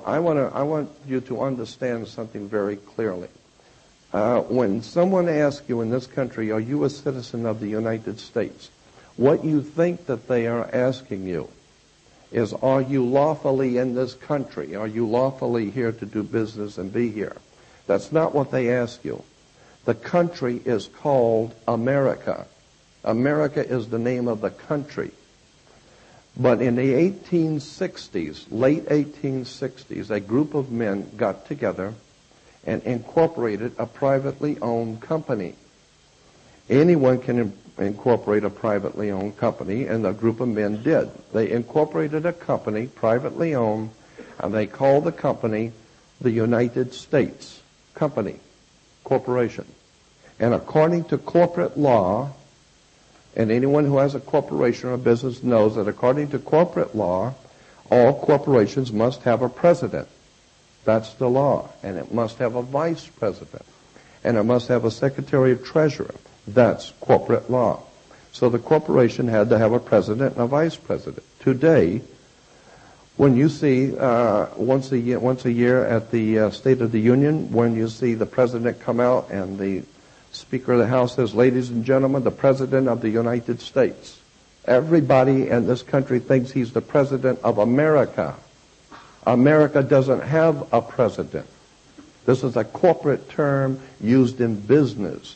I want you to understand something very clearly. When someone asks you in this country, are you a citizen of the United States? What you think that they are asking you is, are you lawfully in this country? Are you lawfully here to do business and be here? That's not what they ask you. The country is called America. America is the name of the country. But in the 1860s, late 1860s, a group of men got together and incorporated a privately owned company. Anyone can incorporate a privately owned company, and a group of men did. They incorporated a company, privately owned, and they called the company the United States Company, Corporation. And according to corporate law, and anyone who has a corporation or a business knows that according to corporate law, all corporations must have a president. That's the law. And it must have a vice president. And it must have a secretary of treasurer. That's corporate law. So the corporation had to have a president and a vice president. Today, when you see once a year at the State of the Union, when you see the president come out and the Speaker of the House says, ladies and gentlemen, the President of the United States. Everybody in this country thinks he's the President of America. America doesn't have a president. This is a corporate term used in business.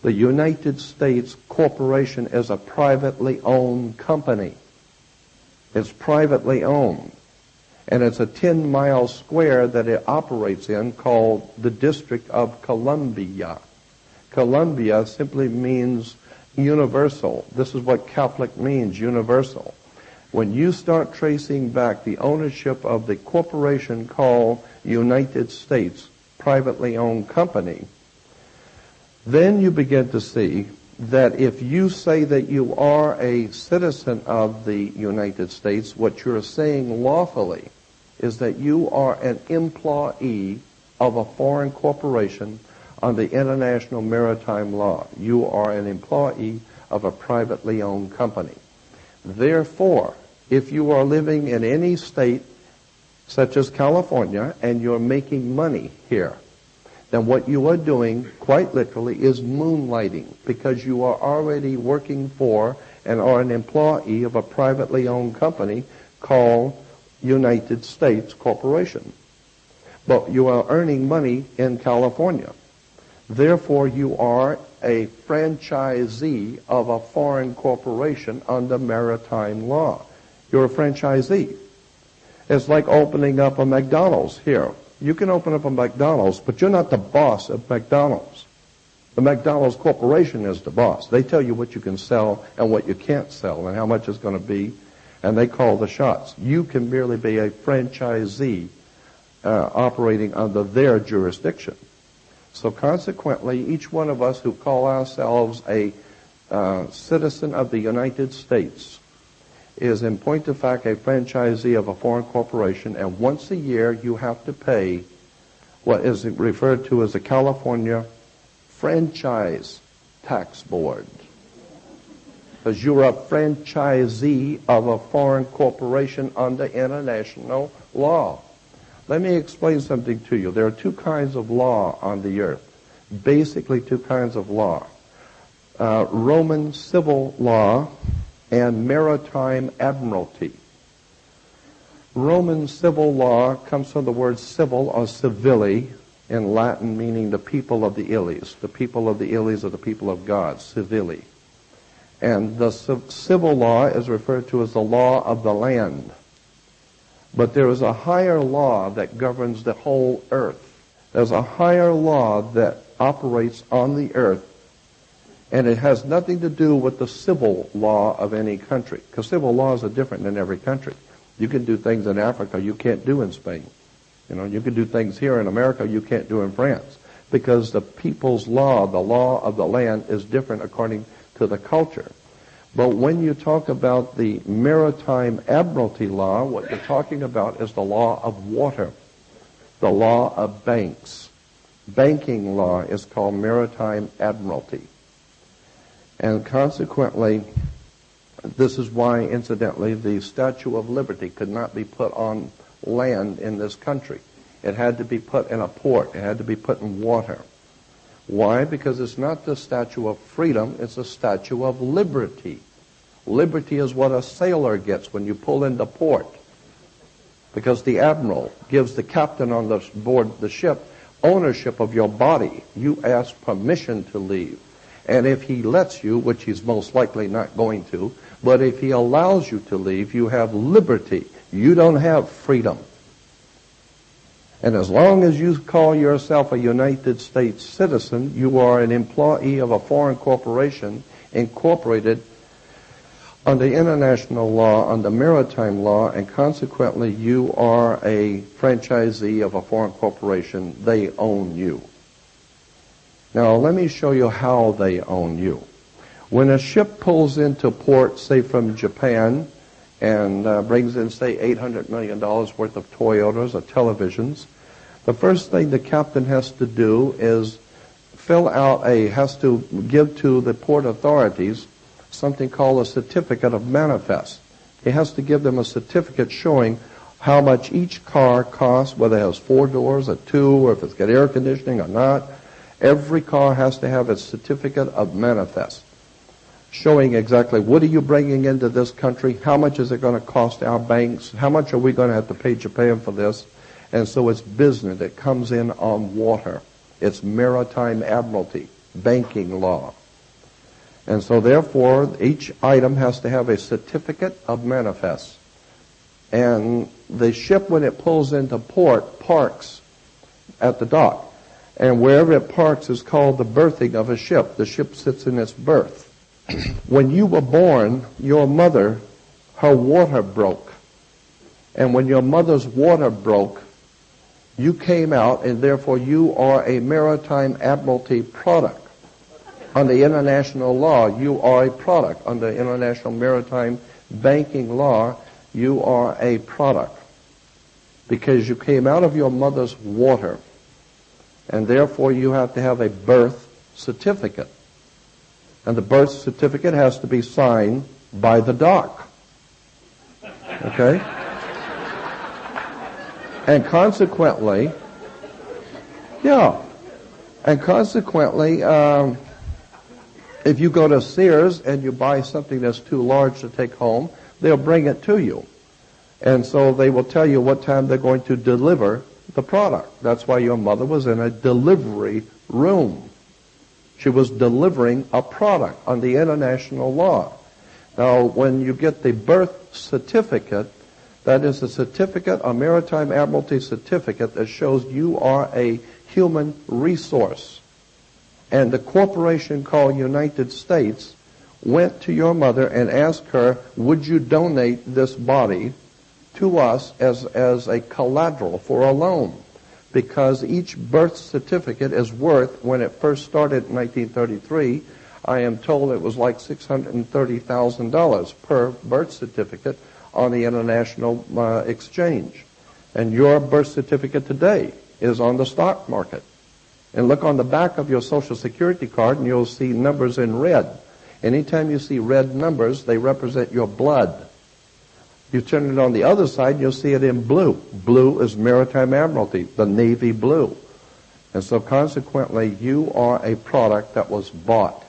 The United States Corporation is a privately owned company. It's privately owned. And it's a 10-mile square that it operates in called the District of Columbia. Columbia simply means universal. This is what Catholic means, universal. When you start tracing back the ownership of the corporation called United States privately owned company, then you begin to see that if you say that you are a citizen of the United States, what you're saying lawfully is that you are an employee of a foreign corporation under international maritime law. You are an employee of a privately owned company. Therefore, if you are living in any state such as California and you're making money here, then what you are doing quite literally is moonlighting, because you are already working for and are an employee of a privately owned company called United States Corporation. But you are earning money in California. Therefore, you are a franchisee of a foreign corporation under maritime law. You're a franchisee. It's like opening up a McDonald's here. You can open up a McDonald's, but you're not the boss of McDonald's. The McDonald's Corporation is the boss. They tell you what you can sell and what you can't sell and how much it's going to be, and they call the shots. You can merely be a franchisee operating under their jurisdiction. So consequently, each one of us who call ourselves a citizen of the United States is in point of fact a franchisee of a foreign corporation, and once a year you have to pay what is referred to as the California Franchise Tax Board, because you're a franchisee of a foreign corporation under international law. Let me explain something to you. There are two kinds of law on the earth, basically two kinds of law. Roman civil law and maritime admiralty. Roman civil law comes from the word civil or civili in Latin, meaning the people of the Illies. The people of the Illies are the people of God, civili. And the civil law is referred to as the law of the land. But there is a higher law that governs the whole earth. There's a higher law that operates on the earth, and it has nothing to do with the civil law of any country, because civil laws are different in every country. You can do things in Africa you can't do in Spain. You can do things here in America you can't do in France, because the people's law, the law of the land, is different according to the culture. But when you talk about the maritime admiralty law, what you're talking about is the law of water, the law of banks. Banking law is called maritime admiralty. And consequently, this is why, incidentally, the Statue of Liberty could not be put on land in this country. It had to be put in a port. It had to be put in water. Why? Because it's not the statue of freedom, it's a statue of liberty. Liberty is what a sailor gets when you pull into port. Because the admiral gives the captain on the board the ship ownership of your body. You ask permission to leave. And if he lets you, which he's most likely not going to, but if he allows you to leave, you have liberty. You don't have freedom. And as long as you call yourself a United States citizen, you are an employee of a foreign corporation incorporated under international law, under maritime law, and consequently you are a franchisee of a foreign corporation. They own you. Now let me show you how they own you. When a ship pulls into port, say from Japan, and brings in, say, $800 million worth of Toyotas or televisions, the first thing the captain has to do is has to give to the port authorities something called a certificate of manifest. He has to give them a certificate showing how much each car costs, whether it has 4 doors or 2, or if it's got air conditioning or not. Every car has to have its certificate of manifest, showing exactly what are you bringing into this country, how much is it going to cost our banks, how much are we going to have to pay Japan for this. And so it's business. It comes in on water. It's maritime admiralty, banking law. And so therefore, each item has to have a certificate of manifest. And the ship, when it pulls into port, parks at the dock. And wherever it parks is called the berthing of a ship. The ship sits in its berth. When you were born, your mother, her water broke. And when your mother's water broke, you came out, and therefore you are a maritime admiralty product. Under international law, you are a product. Under international maritime banking law, you are a product. Because you came out of your mother's water. And therefore you have to have a birth certificate. And the birth certificate has to be signed by the doc. Okay? And consequently, if you go to Sears and you buy something that's too large to take home, they'll bring it to you. And so they will tell you what time they're going to deliver the product. That's why your mother was in a delivery room. She was delivering a product under international law. Now, when you get the birth certificate, that is a certificate, a maritime admiralty certificate that shows you are a human resource. And the corporation called United States went to your mother and asked her, would you donate this body to us as a collateral for a loan? Because each birth certificate is worth, when it first started in 1933, I am told it was like $630,000 per birth certificate on the international exchange. And your birth certificate today is on the stock market. And look on the back of your Social Security card and you'll see numbers in red. Anytime you see red numbers, they represent your blood. You turn it on the other side, you'll see it in blue. Blue is maritime admiralty, the navy blue. And so consequently, you are a product that was bought.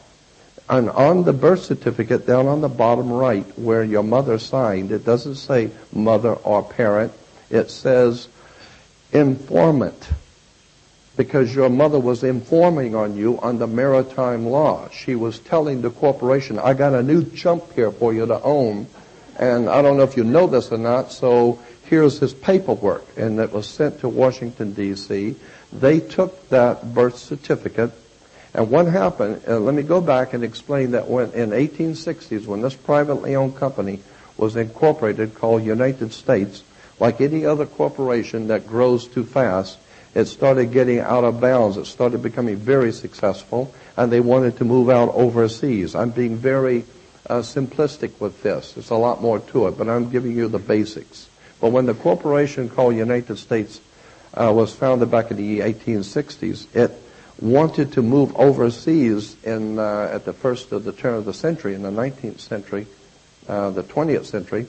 And on the birth certificate, down on the bottom right, where your mother signed, it doesn't say mother or parent. It says informant. Because your mother was informing on you under maritime law. She was telling the corporation, I got a new chump here for you to own. And I don't know if you know this or not, so here's his paperwork. And it was sent to Washington, D.C. They took that birth certificate. And what happened, let me go back and explain that when in 1860s, when this privately owned company was incorporated called United States, like any other corporation that grows too fast, it started getting out of bounds. It started becoming very successful, and they wanted to move out overseas. I'm being very simplistic with this. There's a lot more to it, but I'm giving you the basics. But when the corporation called United States was founded back in the 1860s, it wanted to move overseas at the first of the turn of the century, in the 19th century, the 20th century.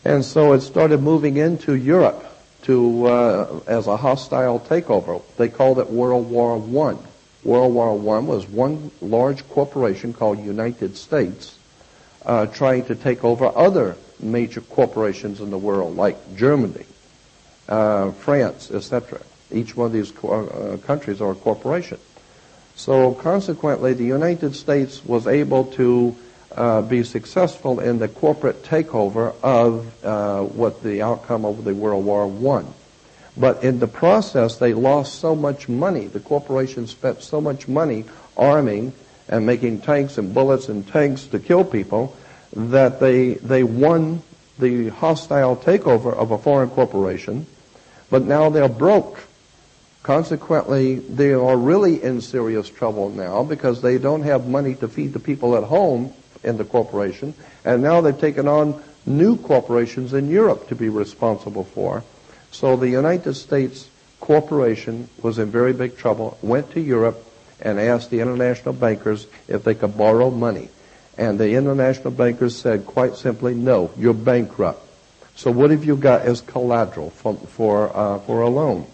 And so it started moving into Europe as a hostile takeover. They called it World War I. World War I was one large corporation called United States trying to take over other major corporations in the world, like Germany, France, etc. Each one of these countries are a corporation. So consequently, the United States was able to be successful in the corporate takeover of what the outcome of the World War I. But in the process, they lost so much money. The corporation spent so much money arming and making tanks and bullets and tanks to kill people that they won the hostile takeover of a foreign corporation, but now they're broke. Consequently, they are really in serious trouble now because they don't have money to feed the people at home in the corporation, and now they've taken on new corporations in Europe to be responsible for. So the United States corporation was in very big trouble, went to Europe and asked the international bankers if they could borrow money. And the international bankers said quite simply, no, you're bankrupt. So what have you got as collateral for a loan?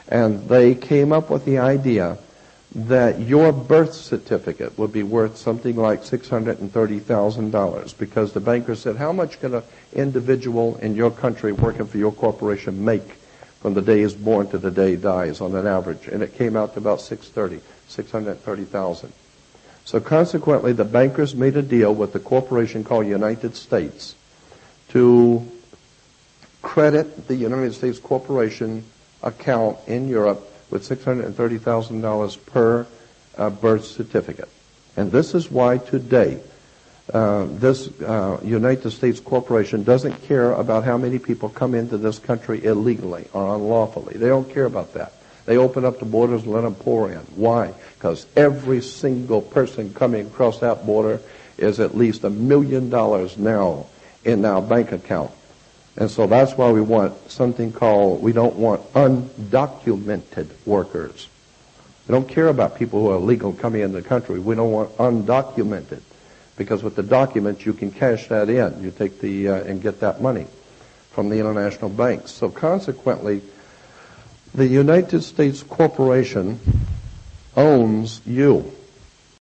And they came up with the idea that your birth certificate would be worth something like $630,000 because the banker said, how much can an individual in your country working for your corporation make from the day he's born to the day he dies on an average? And it came out to about $630,000. So consequently, the bankers made a deal with the corporation called United States to credit the United States corporation account in Europe with $630,000 per birth certificate. And this is why today this United States corporation doesn't care about how many people come into this country illegally or unlawfully. They don't care about that. They open up the borders and let them pour in. Why? Because every single person coming across that border is at least $1 million now in our bank account. And so that's why we want something called, we don't want undocumented workers. We don't care about people who are illegal coming into the country. We don't want undocumented. Because with the documents, you can cash that in. You take and get that money from the international banks. So consequently, the United States corporation owns you.